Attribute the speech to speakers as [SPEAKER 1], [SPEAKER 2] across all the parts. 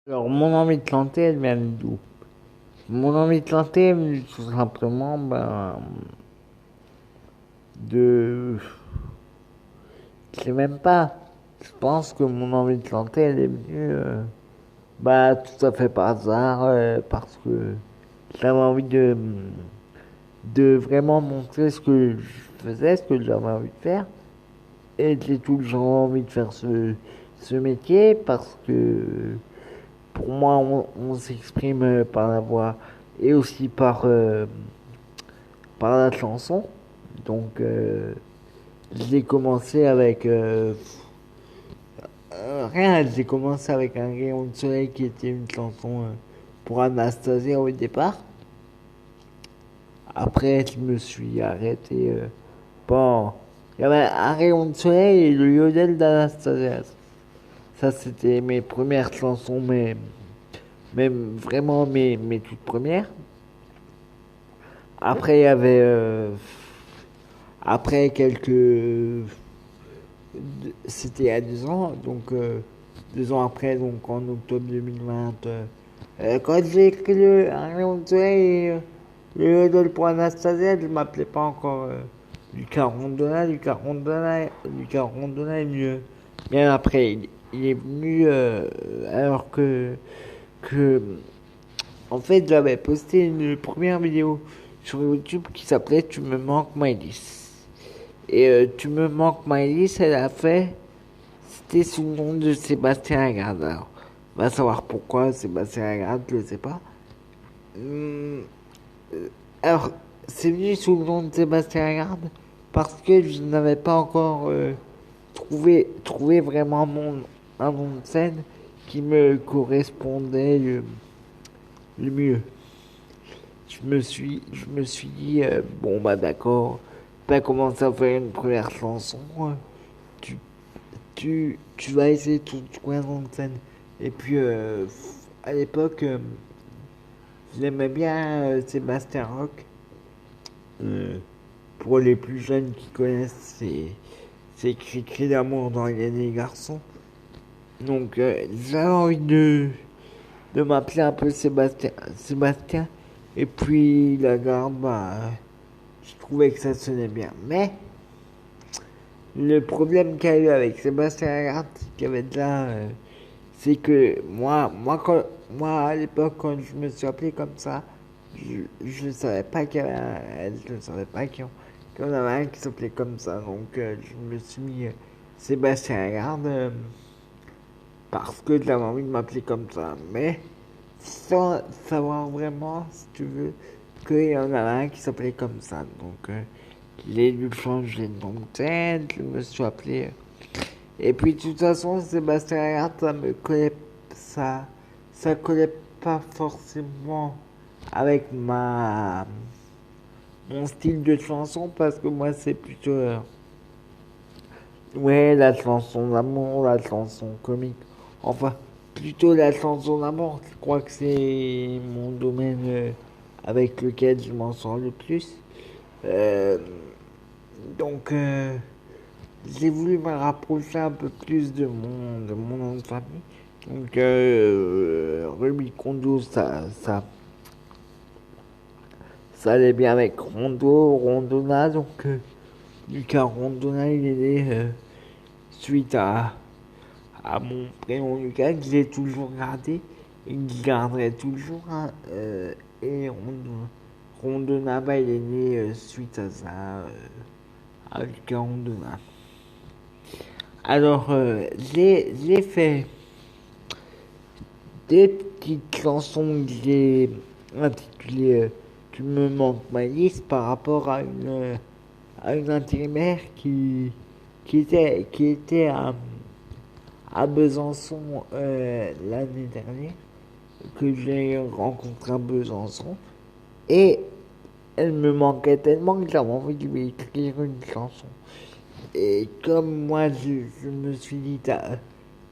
[SPEAKER 1] Alors, mon envie de chanter, elle vient d'où? Mon envie de chanter, elle vient tout simplement de... Je sais même pas. Je pense que mon envie de chanter, elle est venue tout à fait par hasard, parce que j'avais envie de vraiment montrer ce que je faisais, ce que j'avais envie de faire. Et j'ai toujours envie de faire ce métier parce que pour moi, on s'exprime par la voix et aussi par la chanson. Donc, j'ai commencé avec rien, j'ai commencé avec un rayon de soleil qui était une chanson pour Anastasia au départ. Après, je me suis arrêté. Bon, il y avait un rayon de soleil et le yodel d'Anastasia. Ça, c'était mes premières chansons, mais vraiment mes toutes premières. Après, il y avait. Après quelques. C'était à 2 ans, donc 2 ans après, donc en octobre 2020, quand j'ai écrit un rayon de soleil et le yodel pour Anastasia, je m'appelais pas encore Lucas Rondona. Lucas Rondona est mieux. Bien après, il est venu alors que en fait, j'avais posté une première vidéo sur YouTube qui s'appelait Tu me manques Maëlys. Et Tu me manques Maëlys, elle a fait. C'était sous le nom de Sébastien Lagarde. Alors, on va savoir pourquoi Sébastien Lagarde, je ne sais pas. Hum, alors, c'est venu sous le nom de Sébastien Lagarde parce que je n'avais pas encore trouvé vraiment un nom de scène qui me correspondait le mieux. Je me suis dit, bon bah d'accord, t'as commencé à faire une première chanson, tu, tu vas essayer de trouver un nom de scène. Et puis, à l'époque, j'aimais bien Sébastien Roch. Euh, pour les plus jeunes qui connaissent, c'est Cri d'amour dans les garçons. Donc, j'avais envie de m'appeler un peu Sébastien. Et puis, la garde, je trouvais que ça sonnait bien. Mais le problème qu'il y a eu avec Sébastien Lagarde, qu'il y avait déjà, c'est que moi à l'époque, quand je me suis appelé comme ça, je ne savais pas qu'il y avait je ne savais pas qu'il y en avait un qui s'appelait comme ça. Donc, je me suis mis Sébastien Lagarde parce que j'avais envie de m'appeler comme ça. Mais sans savoir vraiment, si tu veux, qu'il y en avait un qui s'appelait comme ça. Donc, j'ai dû changer de nom de scène, je me suis appelé. Et puis, de toute façon, Sébastien Lagarde, ça, ça collait pas forcément avec mon style de chanson parce que moi, c'est plutôt, ouais, la chanson d'amour, la chanson comique. Enfin, plutôt la chanson d'amour. Je crois que c'est mon domaine avec lequel je m'en sors le plus. Euh, donc, j'ai voulu me rapprocher un peu plus de mon nom de famille. Donc, Ruby Kondo, ça allait bien avec Rondona. Donc, Lucas Rondona, il est né suite à mon prénom Lucas, que j'ai toujours gardé et que je garderai toujours. Hein, et Rondona, il est né suite à ça, à Lucas Rondona. Alors, j'ai fait des petites chansons que j'ai intitulées Tu me manques ma liste par rapport à une intérimaire qui était à Besançon l'année dernière, que j'ai rencontré à Besançon. Et elle me manquait tellement que j'avais envie de lui écrire une chanson. Et comme moi, je me suis dit, t'as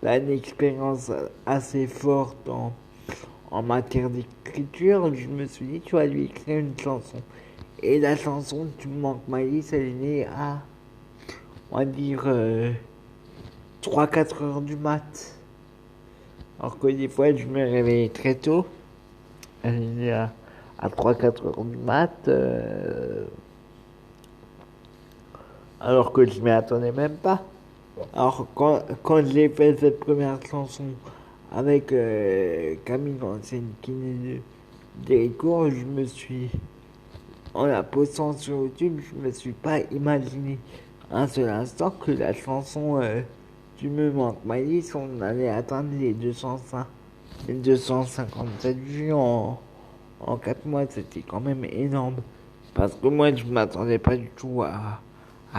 [SPEAKER 1] une expérience assez forte en matière d'écriture, je me suis dit, tu vas lui écrire une chanson. Et la chanson Tu me manques Maïs, elle est née à, on va dire, 3-4 heures du mat. Alors que des fois, je me réveillais très tôt, à 3-4 heures du mat, alors que je m'y attendais même pas. Alors quand j'ai fait cette première chanson avec Camille, l'ancienne kiné Déricourt, je me suis, en la postant sur YouTube, je me suis pas imaginé un seul instant que la chanson Tu me manques Malice, on allait atteindre les 205, les 257 vues en 4 mois, c'était quand même énorme. Parce que moi, je m'attendais pas du tout à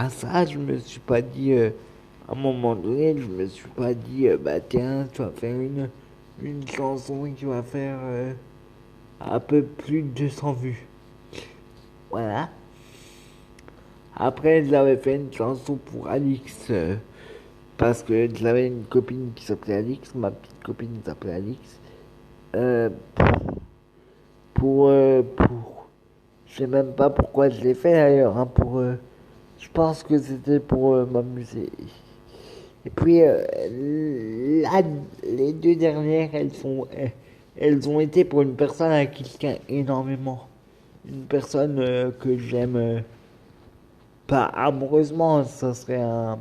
[SPEAKER 1] ça. Je me suis pas dit, à un moment donné, je me suis pas dit, bah tiens, tu vas faire une chanson qui va faire un peu plus de 200 vues. Voilà. Après, j'avais fait une chanson pour Alix, parce que j'avais une copine qui s'appelait Alix, ma petite copine s'appelait Alix. Euh, pour, je sais même pas pourquoi je l'ai fait d'ailleurs, hein, je pense que c'était pour m'amuser. Et puis là, les deux dernières, elles ont été pour une personne à qui je tiens énormément. Une personne que j'aime pas amoureusement, ça serait un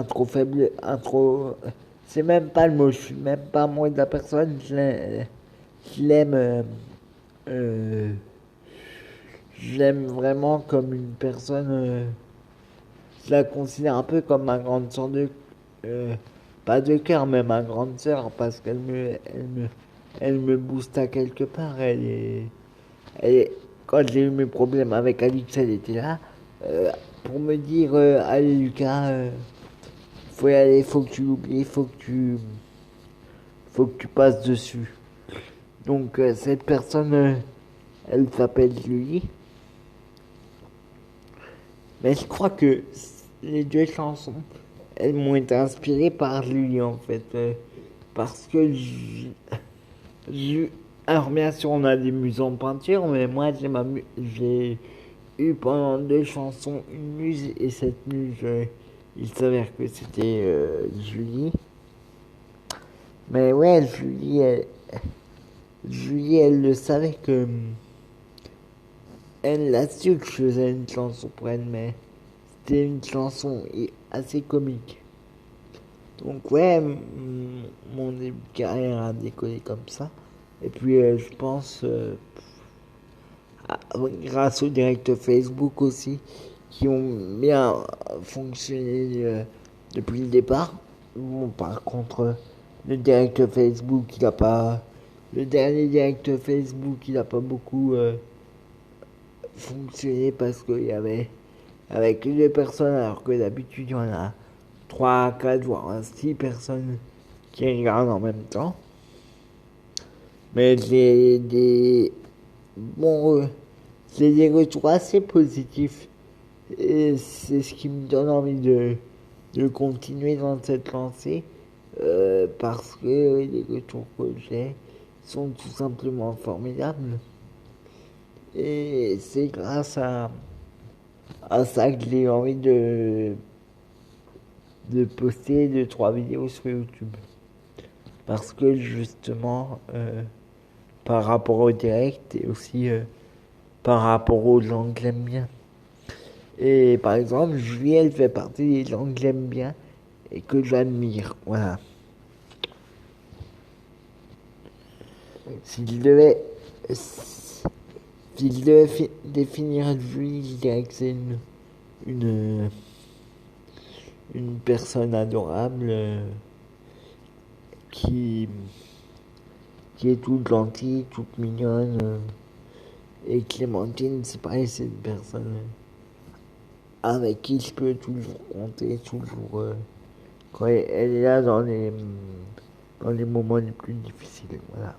[SPEAKER 1] trop faible, un trop. C'est même pas le mot, je suis même pas amoureux de la personne, je l'aime. Euh, je l'aime vraiment comme une personne. Je la considère un peu comme ma grande sœur pas de cœur, mais ma grande sœur, parce elle me booste à quelque part. Quand j'ai eu mes problèmes avec Alix, elle était là pour me dire, allez Lucas, faut y aller, faut que tu l'oublies, faut que tu passes dessus. Donc cette personne, elle s'appelle Julie. Mais je crois que les deux chansons, elles m'ont été inspirées par Julie en fait. Parce que alors bien sûr on a des muses en peinture, mais moi j'ai eu pendant deux chansons une muse et cette muse, il s'avère que c'était Julie. Mais ouais, Julie, elle le savait que elle a su que je faisais une chanson pour elle, mais c'était une chanson assez comique. Donc ouais, mon début de carrière a décollé comme ça. Et puis je pense, grâce au direct Facebook aussi, qui ont bien fonctionné depuis le départ. Bon, par contre, le direct Facebook, il a pas... Le dernier direct Facebook, il a pas beaucoup fonctionné parce qu'il y avait avec deux personnes, alors que d'habitude, il y en a 3, 4, voire 6 personnes qui regardent en même temps. Mais bon, j'ai des retours assez positifs. Et c'est ce qui me donne envie de continuer dans cette lancée. Parce que les retours que j'ai sont tout simplement formidables. Et c'est grâce à ça que j'ai envie de poster 2-3 vidéos sur YouTube. Parce que justement, par rapport au direct et aussi par rapport aux gens que j'aime bien. Et par exemple, Julie, elle fait partie des gens que j'aime bien et que j'admire. Voilà. S'il devait, s'il devait définir Julie, je dirais que c'est une, une personne adorable qui, qui est toute gentille, toute mignonne. Et Clémentine, c'est pareil, c'est une personne avec qui je peux toujours compter, toujours quand elle est là dans les moments les plus difficiles. Voilà.